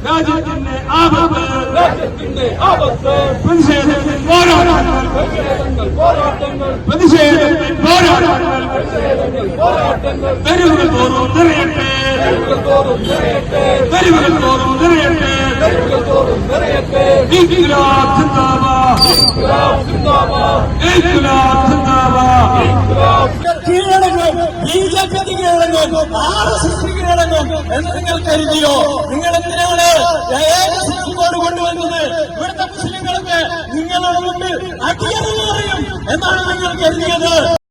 രാജ്യത്തിന്റെ ആപത്ത് പ്രതിഷേധത്തിൽ പോരാട്ടങ്ങൾ തെരുവുകൾ തോറും നിറയട്ടെ ഇൻക്ലാബ് സിന്ദാബാദ് ഇൻക്ലാബ് സിന്ദാബാദ് കീഴടങ്ങും ബിജെപി കീഴടങ്ങും RSS കീഴടങ്ങും എന്ന് നിങ്ങൾ കരുതിയോ? നിങ്ങൾ എന്തിനാണ് കോഡ് കൊണ്ടുവന്നത്? ഇവിടുത്തെ മുസ്ലിങ്ങൾക്ക് നിങ്ങളുടെ മുമ്പിൽ അടിയറവ് പറയും എന്നാണ് നിങ്ങൾ കരുതിയത്.